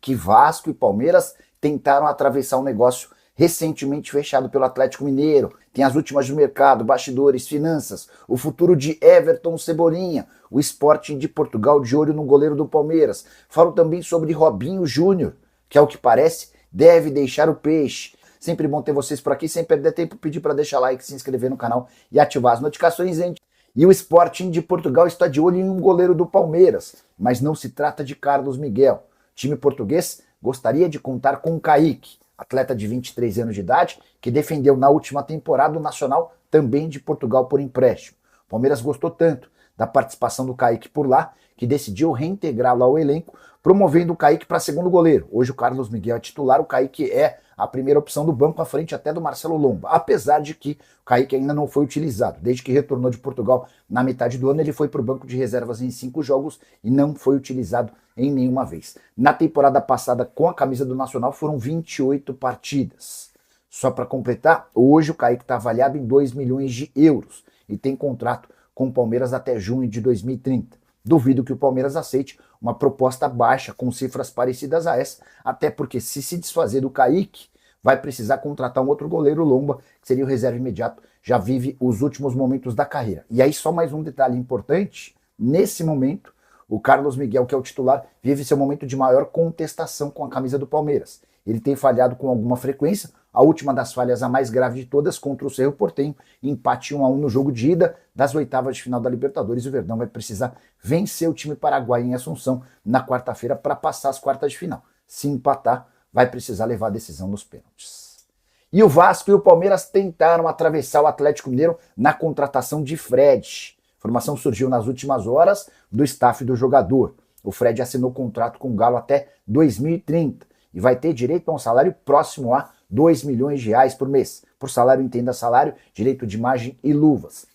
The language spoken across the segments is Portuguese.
que Vasco e Palmeiras tentaram atravessar um negócio recentemente fechado pelo Atlético Mineiro. Tem as últimas do mercado, bastidores, finanças, o futuro de Everton Cebolinha, o Sporting de Portugal de olho no goleiro do Palmeiras. Falo também sobre Robinho Júnior, que ao que parece deve deixar o Peixe. Sempre bom ter vocês por aqui, sem perder tempo, pedir para deixar like, se inscrever no canal e ativar as notificações, gente. E o Sporting de Portugal está de olho em um goleiro do Palmeiras, mas não se trata de Carlos Miguel. O time português gostaria de contar com Kaique, atleta de 23 anos de idade, que defendeu na última temporada o Nacional, também de Portugal, por empréstimo. O Palmeiras gostou tanto da participação do Kaique por lá, que decidiu reintegrá-lo ao elenco, promovendo o Kaique para segundo goleiro. Hoje o Carlos Miguel é titular, o Kaique é a primeira opção do banco, à frente até do Marcelo Lomba, apesar de que o Kaique ainda não foi utilizado. Desde que retornou de Portugal na metade do ano, ele foi para o banco de reservas em 5 jogos e não foi utilizado em nenhuma vez. Na temporada passada, com a camisa do Nacional, foram 28 partidas. Só para completar, hoje o Kaique está avaliado em 2 milhões de euros e tem contrato com o Palmeiras até junho de 2030. Duvido que o Palmeiras aceite uma proposta baixa com cifras parecidas a essa, até porque se desfazer do Kaique, vai precisar contratar um outro goleiro, Lomba, que seria o reserva imediato, já vive os últimos momentos da carreira. E aí só mais um detalhe importante, nesse momento, o Carlos Miguel, que é o titular, vive seu momento de maior contestação com a camisa do Palmeiras. Ele tem falhado com alguma frequência, a última das falhas, a mais grave de todas, contra o Cerro Porteño, empate 1-1 no jogo de ida das oitavas de final da Libertadores. O Verdão vai precisar vencer o time paraguaio em Assunção na quarta-feira para passar as quartas de final. Se empatar, vai precisar levar a decisão nos pênaltis. E o Vasco e o Palmeiras tentaram atravessar o Atlético Mineiro na contratação de Fred. A informação surgiu nas últimas horas do staff do jogador. O Fred assinou contrato com o Galo até 2030 e vai ter direito a um salário próximo a 2 milhões de reais por mês. Por salário, entenda salário, direito de imagem e luvas.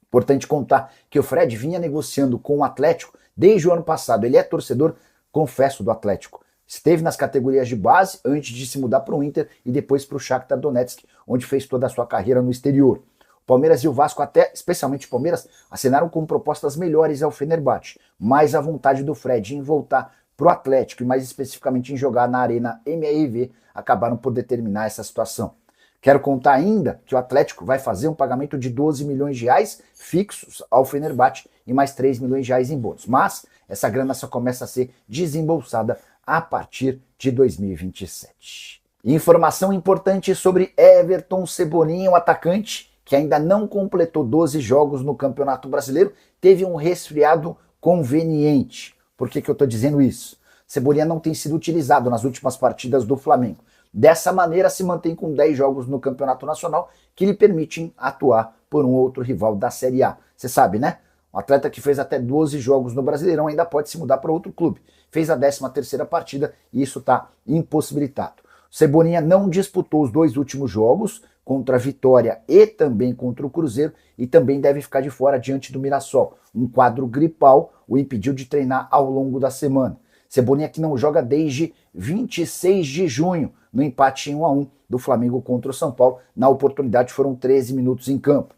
Importante contar que o Fred vinha negociando com o Atlético desde o ano passado. Ele é torcedor, confesso, do Atlético. Esteve nas categorias de base antes de se mudar para o Inter e depois para o Shakhtar Donetsk, onde fez toda a sua carreira no exterior. O Palmeiras e o Vasco, até especialmente o Palmeiras, assinaram com propostas melhores ao Fenerbahçe, mas a vontade do Fred em voltar para o Atlético e mais especificamente em jogar na Arena MRV acabaram por determinar essa situação. Quero contar ainda que o Atlético vai fazer um pagamento de 12 milhões de reais fixos ao Fenerbahçe e mais 3 milhões de reais em bônus, mas essa grana só começa a ser desembolsada a partir de 2027. Informação importante sobre Everton Cebolinha, o atacante que ainda não completou 12 jogos no Campeonato Brasileiro, teve um resfriado conveniente. Por que eu estou dizendo isso? Cebolinha não tem sido utilizado nas últimas partidas do Flamengo. Dessa maneira, se mantém com 10 jogos no Campeonato Nacional, que lhe permitem atuar por um outro rival da Série A. Você sabe, né? Um atleta que fez até 12 jogos no Brasileirão ainda pode se mudar para outro clube. Fez a 13ª partida e isso está impossibilitado. Cebolinha não disputou os 2 últimos jogos, contra a Vitória e também contra o Cruzeiro, e também deve ficar de fora diante do Mirassol. Um quadro gripal o impediu de treinar ao longo da semana. Cebolinha que não joga desde 26 de junho, no empate em 1-1 do Flamengo contra o São Paulo. Na oportunidade foram 13 minutos em campo.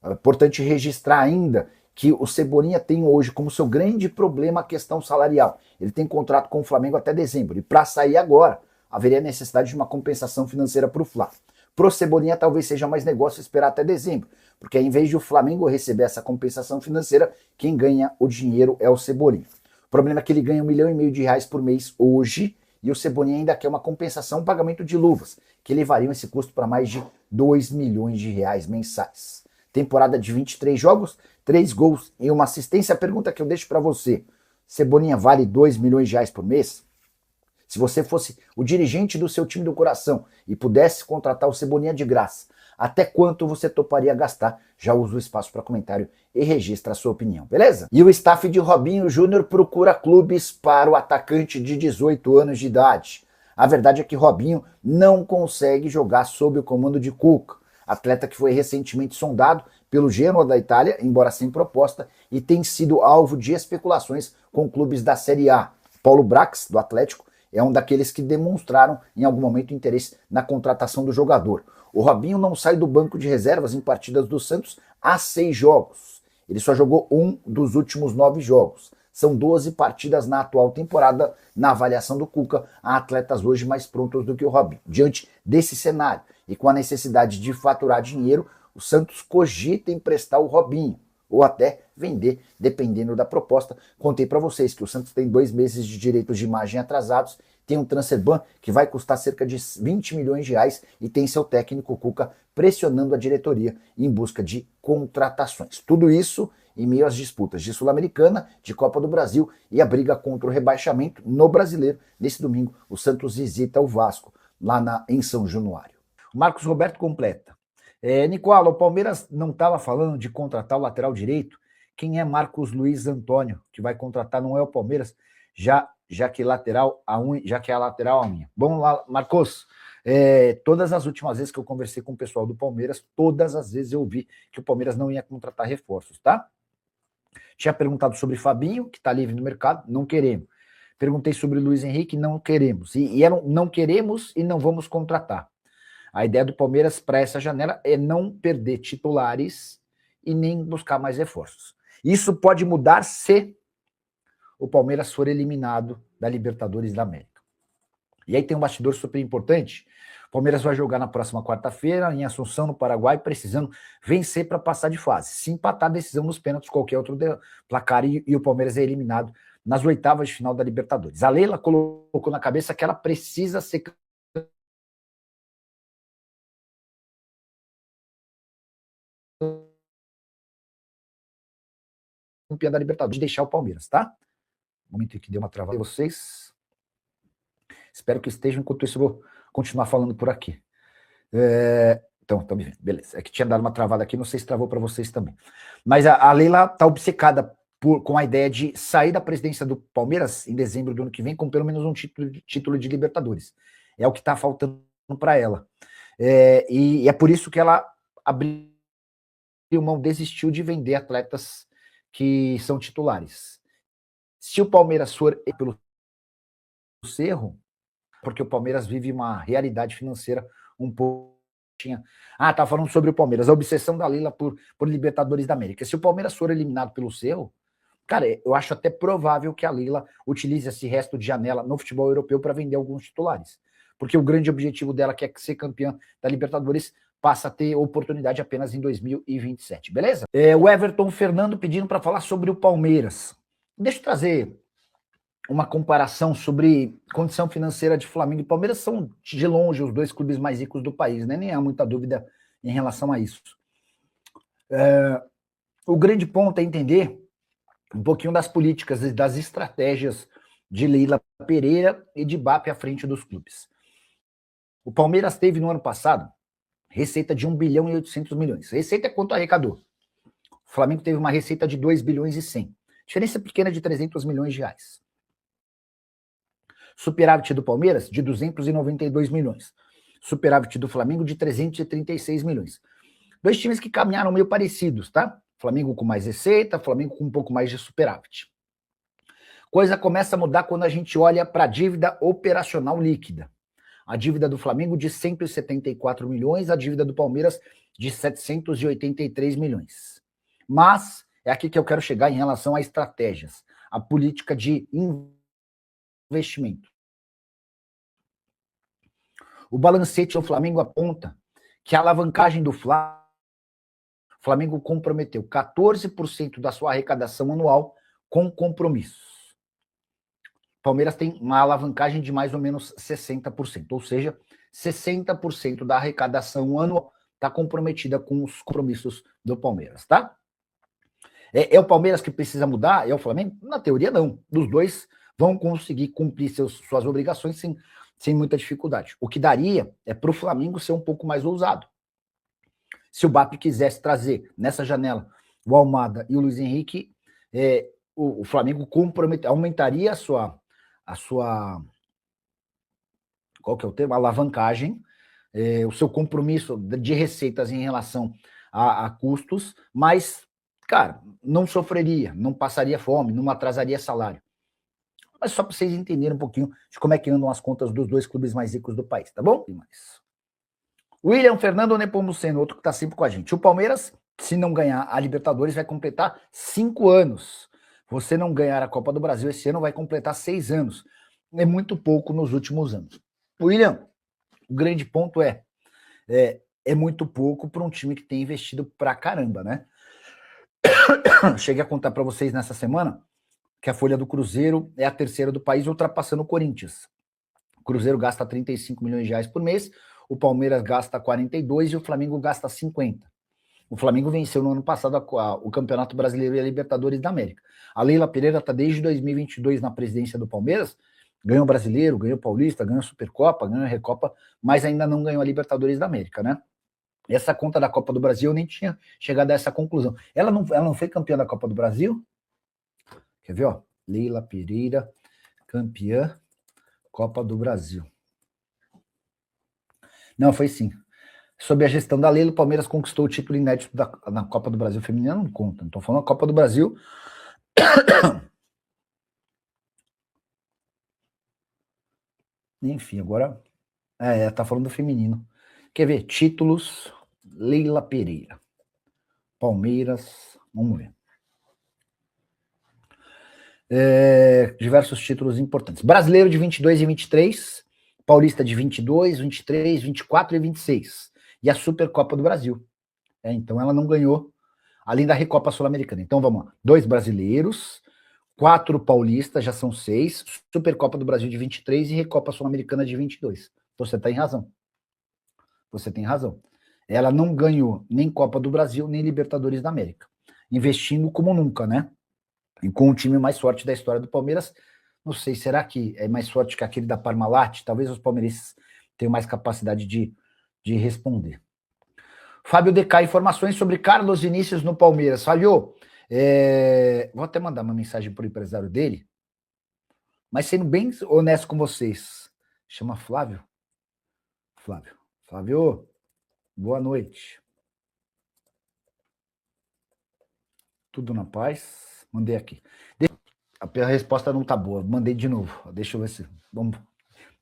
É importante registrar ainda que o Cebolinha tem hoje como seu grande problema a questão salarial. Ele tem contrato com o Flamengo até dezembro, e para sair agora, haveria necessidade de uma compensação financeira para o Fla. Pro Cebolinha talvez seja mais negócio esperar até dezembro, porque em vez de o Flamengo receber essa compensação financeira, quem ganha o dinheiro é o Cebolinha. O problema é que ele ganha 1,5 milhão de reais por mês hoje, e o Cebolinha ainda quer uma compensação, um pagamento de luvas, que levariam esse custo para mais de 2 milhões de reais mensais. Temporada de 23 jogos, 3 gols e uma assistência. A pergunta que eu deixo para você: Cebolinha vale 2 milhões de reais por mês? Se você fosse o dirigente do seu time do coração e pudesse contratar o Cebolinha de graça, até quanto você toparia gastar? Já usa o espaço para comentário e registra a sua opinião, beleza? E o staff de Robinho Júnior procura clubes para o atacante de 18 anos de idade. A verdade é que Robinho não consegue jogar sob o comando de Cuca, atleta que foi recentemente sondado pelo Genoa da Itália, embora sem proposta, e tem sido alvo de especulações com clubes da Série A. Paulo Brax, do Atlético, é um daqueles que demonstraram em algum momento interesse na contratação do jogador. O Robinho não sai do banco de reservas em partidas do Santos há 6 jogos. Ele só jogou um dos últimos 9 jogos. São 12 partidas na atual temporada. Na avaliação do Cuca, há atletas hoje mais prontos do que o Robinho. Diante desse cenário e com a necessidade de faturar dinheiro, o Santos cogita emprestar o Robinho ou até vender, dependendo da proposta. Contei para vocês que o Santos tem 2 meses de direitos de imagem atrasados, tem um transfer ban que vai custar cerca de 20 milhões de reais e tem seu técnico Cuca pressionando a diretoria em busca de contratações. Tudo isso em meio às disputas de Sul-Americana, de Copa do Brasil e a briga contra o rebaixamento no Brasileiro. Nesse domingo, o Santos visita o Vasco, lá em São Januário. O Marcos Roberto completa. Nicola, o Palmeiras não estava falando de contratar o lateral direito? Quem é Marcos Luiz Antônio, que vai contratar? Não é o Palmeiras, já que é a lateral a minha. Vamos lá, Marcos. Todas as últimas vezes que eu conversei com o pessoal do Palmeiras, todas as vezes eu ouvi que o Palmeiras não ia contratar reforços, tá? Tinha perguntado sobre Fabinho, que está livre no mercado, não queremos. Perguntei sobre Luiz Henrique, não queremos. Não queremos e não vamos contratar. A ideia do Palmeiras para essa janela é não perder titulares e nem buscar mais reforços. Isso pode mudar se o Palmeiras for eliminado da Libertadores da América. E aí tem um bastidor super importante. O Palmeiras vai jogar na próxima quarta-feira em Assunção, no Paraguai, precisando vencer para passar de fase. Se empatar, decisão nos pênaltis, qualquer outro placar, e o Palmeiras é eliminado nas oitavas de final da Libertadores. A Leila colocou na cabeça que ela precisa ser campeã da Libertadores, de deixar o Palmeiras, tá? No momento em que deu uma travada em vocês. Espero que estejam, enquanto isso eu vou continuar falando por aqui. Então, estão me vendo, beleza. É que tinha dado uma travada aqui, não sei se travou para vocês também. Mas a Leila está obcecada com a ideia de sair da presidência do Palmeiras em dezembro do ano que vem com pelo menos um título de Libertadores. É o que está faltando para ela. E é por isso que ela abriu mão, desistiu de vender atletas que são titulares. Se o Palmeiras for pelo Cerro, porque o Palmeiras vive uma realidade financeira um pouco... tá falando sobre o Palmeiras, a obsessão da Leila por Libertadores da América. Se o Palmeiras for eliminado pelo Cerro, cara, eu acho até provável que a Leila utilize esse resto de janela no futebol europeu para vender alguns titulares. Porque o grande objetivo dela, que é ser campeã da Libertadores, passa a ter oportunidade apenas em 2027, beleza? O Everton Fernando pedindo para falar sobre o Palmeiras. Deixa eu trazer uma comparação sobre condição financeira de Flamengo e Palmeiras. São, de longe, os dois clubes mais ricos do país, né? Nem há muita dúvida em relação a isso. O grande ponto é entender um pouquinho das políticas e das estratégias de Leila Pereira e de BAP à frente dos clubes. O Palmeiras teve no ano passado receita de 1 bilhão e 800 milhões. Receita é quanto arrecadou. O Flamengo teve uma receita de 2 bilhões e 100. Diferença pequena de 300 milhões de reais. Superávit do Palmeiras, de 292 milhões. Superávit do Flamengo, de 336 milhões. Dois times que caminharam meio parecidos, tá? Flamengo com mais receita, Flamengo com um pouco mais de superávit. Coisa começa a mudar quando a gente olha para a dívida operacional líquida. A dívida do Flamengo de 174 milhões, a dívida do Palmeiras de 783 milhões. Mas é aqui que eu quero chegar em relação a estratégias, a política de investimento. O balancete do Flamengo aponta que a alavancagem do Flamengo comprometeu 14% da sua arrecadação anual com compromissos. Palmeiras tem uma alavancagem de mais ou menos 60%, ou seja, 60% da arrecadação anual está comprometida com os compromissos do Palmeiras, tá? É o Palmeiras que precisa mudar? É o Flamengo? Na teoria, não. Os dois vão conseguir cumprir suas obrigações sem muita dificuldade. O que daria é para o Flamengo ser um pouco mais ousado. Se o BAP quisesse trazer nessa janela o Almada e o Luiz Henrique, o Flamengo aumentaria a sua qual que é o termo? Alavancagem, o seu compromisso de receitas em relação a custos, mas, cara, não sofreria, não passaria fome, não atrasaria salário. Mas só para vocês entenderem um pouquinho de como é que andam as contas dos dois clubes mais ricos do país, tá bom? William Fernando Nepomuceno, outro que está sempre com a gente. O Palmeiras, se não ganhar a Libertadores, vai completar 5 anos. você não ganhar a Copa do Brasil esse ano vai completar 6 anos. É muito pouco nos últimos anos. William, o grande ponto é muito pouco para um time que tem investido pra caramba, né? Cheguei a contar para vocês nessa semana que a folha do Cruzeiro é a terceira do país, ultrapassando o Corinthians. O Cruzeiro gasta 35 milhões de reais por mês, o Palmeiras gasta 42 e o Flamengo gasta 50. O Flamengo venceu no ano passado o Campeonato Brasileiro e a Libertadores da América. A Leila Pereira está desde 2022 na presidência do Palmeiras, ganhou o Brasileiro, ganhou o Paulista, ganhou a Supercopa, ganhou a Recopa, mas ainda não ganhou a Libertadores da América, né? Essa conta da Copa do Brasil eu nem tinha chegado a essa conclusão. Ela não foi campeã da Copa do Brasil? Quer ver, ó? Leila Pereira, campeã Copa do Brasil. Não, foi sim. Sob a gestão da Leila, o Palmeiras conquistou o título inédito na Copa do Brasil feminina, não conta. Não estou falando da Copa do Brasil. Enfim, agora... tá falando do feminino. Quer ver? Títulos, Leila Pereira. Palmeiras, vamos ver. Diversos títulos importantes. Brasileiro de 22 e 23, Paulista de 22, 23, 24 e 26. E a Supercopa do Brasil. Então ela não ganhou, além da Recopa Sul-Americana. Então vamos lá. 2 brasileiros, 4 paulistas, já são 6, Supercopa do Brasil de 23 e Recopa Sul-Americana de 22. Você tem razão. Você tem razão. Ela não ganhou nem Copa do Brasil, nem Libertadores da América. Investindo como nunca, né? E com o time mais forte da história do Palmeiras, não sei, será que é mais forte que aquele da Parmalat? Talvez os palmeirenses tenham mais capacidade de responder. Fábio DK, informações sobre Carlos Vinícius no Palmeiras. Fábio, vou até mandar uma mensagem para o empresário dele, mas sendo bem honesto com vocês. Chama Flávio? Flávio, boa noite. Tudo na paz? Mandei aqui. A resposta não tá boa, mandei de novo. Deixa eu ver se...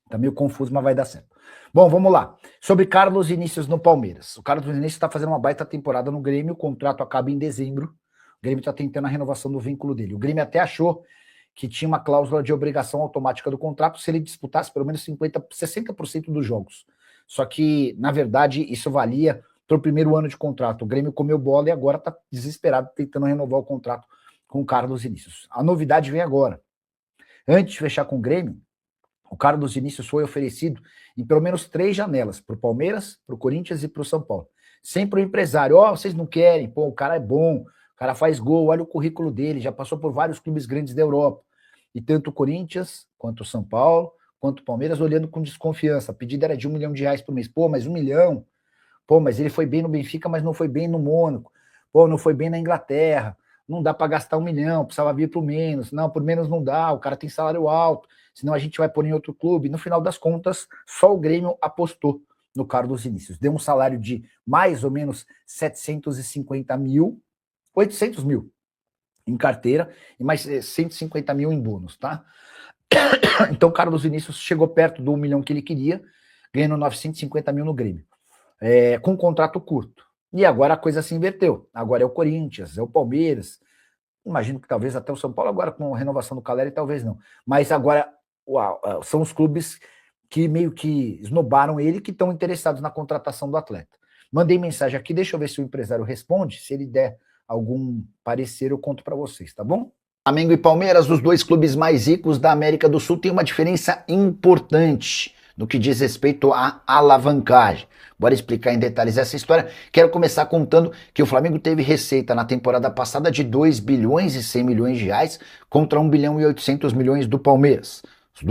Tá meio confuso, mas vai dar certo. Bom, vamos lá. Sobre Carlos Vinícius no Palmeiras. O Carlos Vinícius está fazendo uma baita temporada no Grêmio, o contrato acaba em dezembro. O Grêmio está tentando a renovação do vínculo dele. O Grêmio até achou que tinha uma cláusula de obrigação automática do contrato se ele disputasse pelo menos 60% dos jogos. Só que, na verdade, isso valia para o primeiro ano de contrato. O Grêmio comeu bola e agora está desesperado tentando renovar o contrato com o Carlos Vinícius. A novidade vem agora. Antes de fechar com o Grêmio, o Carlos Vinícius foi oferecido em pelo menos 3 janelas, para o Palmeiras, para o Corinthians e para o São Paulo. Sempre o empresário, vocês não querem, pô, o cara é bom, o cara faz gol, olha o currículo dele, já passou por vários clubes grandes da Europa. E tanto o Corinthians, quanto o São Paulo, quanto o Palmeiras, olhando com desconfiança. A pedida era de R$1 milhão por mês. Pô, mas 1 milhão? Pô, mas ele foi bem no Benfica, mas não foi bem no Mônaco. Pô, não foi bem na Inglaterra. Não dá para gastar 1 milhão, precisava vir por menos. Não, por menos não dá, o cara tem salário alto, senão a gente vai pôr em outro clube. No final das contas, só o Grêmio apostou no Carlos Vinícius. Deu um salário de mais ou menos 750 mil, 800 mil em carteira e mais 150 mil em bônus, tá? Então o Carlos Vinícius chegou perto do 1 milhão que ele queria, ganhando 950 mil no Grêmio, com um contrato curto. E agora a coisa se inverteu. Agora é o Corinthians, é o Palmeiras. Imagino que talvez até o São Paulo, agora com a renovação do Caleri, talvez não. Mas agora são os clubes que meio que esnobaram ele, que estão interessados na contratação do atleta. Mandei mensagem aqui, deixa eu ver se o empresário responde. Se ele der algum parecer, eu conto para vocês, tá bom? Flamengo e Palmeiras, os 2 clubes mais ricos da América do Sul, têm uma diferença importante no que diz respeito à alavancagem. Bora explicar em detalhes essa história. Quero começar contando que o Flamengo teve receita na temporada passada de 2 bilhões e 100 milhões de reais contra 1 bilhão e 800 milhões do Palmeiras. Os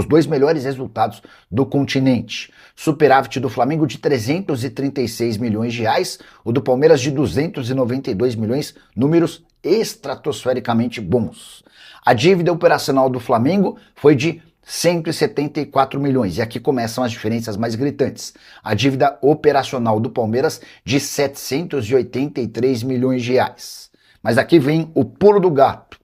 dois melhores resultados do continente. Superávit do Flamengo de 336 milhões de reais, o do Palmeiras de 292 milhões, números estratosfericamente bons. A dívida operacional do Flamengo foi de 174 milhões, e aqui começam as diferenças mais gritantes. A dívida operacional do Palmeiras de 783 milhões de reais. Mas aqui vem o pulo do gato.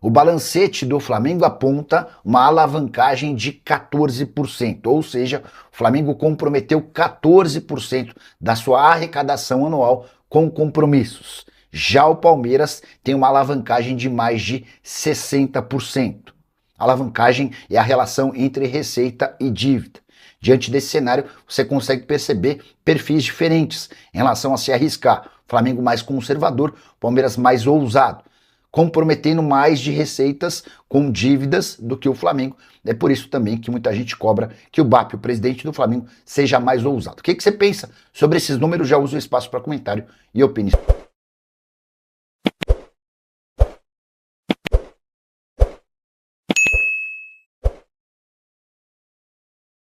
O balancete do Flamengo aponta uma alavancagem de 14%, ou seja, o Flamengo comprometeu 14% da sua arrecadação anual com compromissos. Já o Palmeiras tem uma alavancagem de mais de 60%. A alavancagem é a relação entre receita e dívida. Diante desse cenário, você consegue perceber perfis diferentes em relação a se arriscar. Flamengo mais conservador, Palmeiras mais ousado, comprometendo mais de receitas com dívidas do que o Flamengo. É por isso também que muita gente cobra que o BAP, o presidente do Flamengo, seja mais ousado. O que você pensa sobre esses números? Já usa o espaço para comentário e opinião.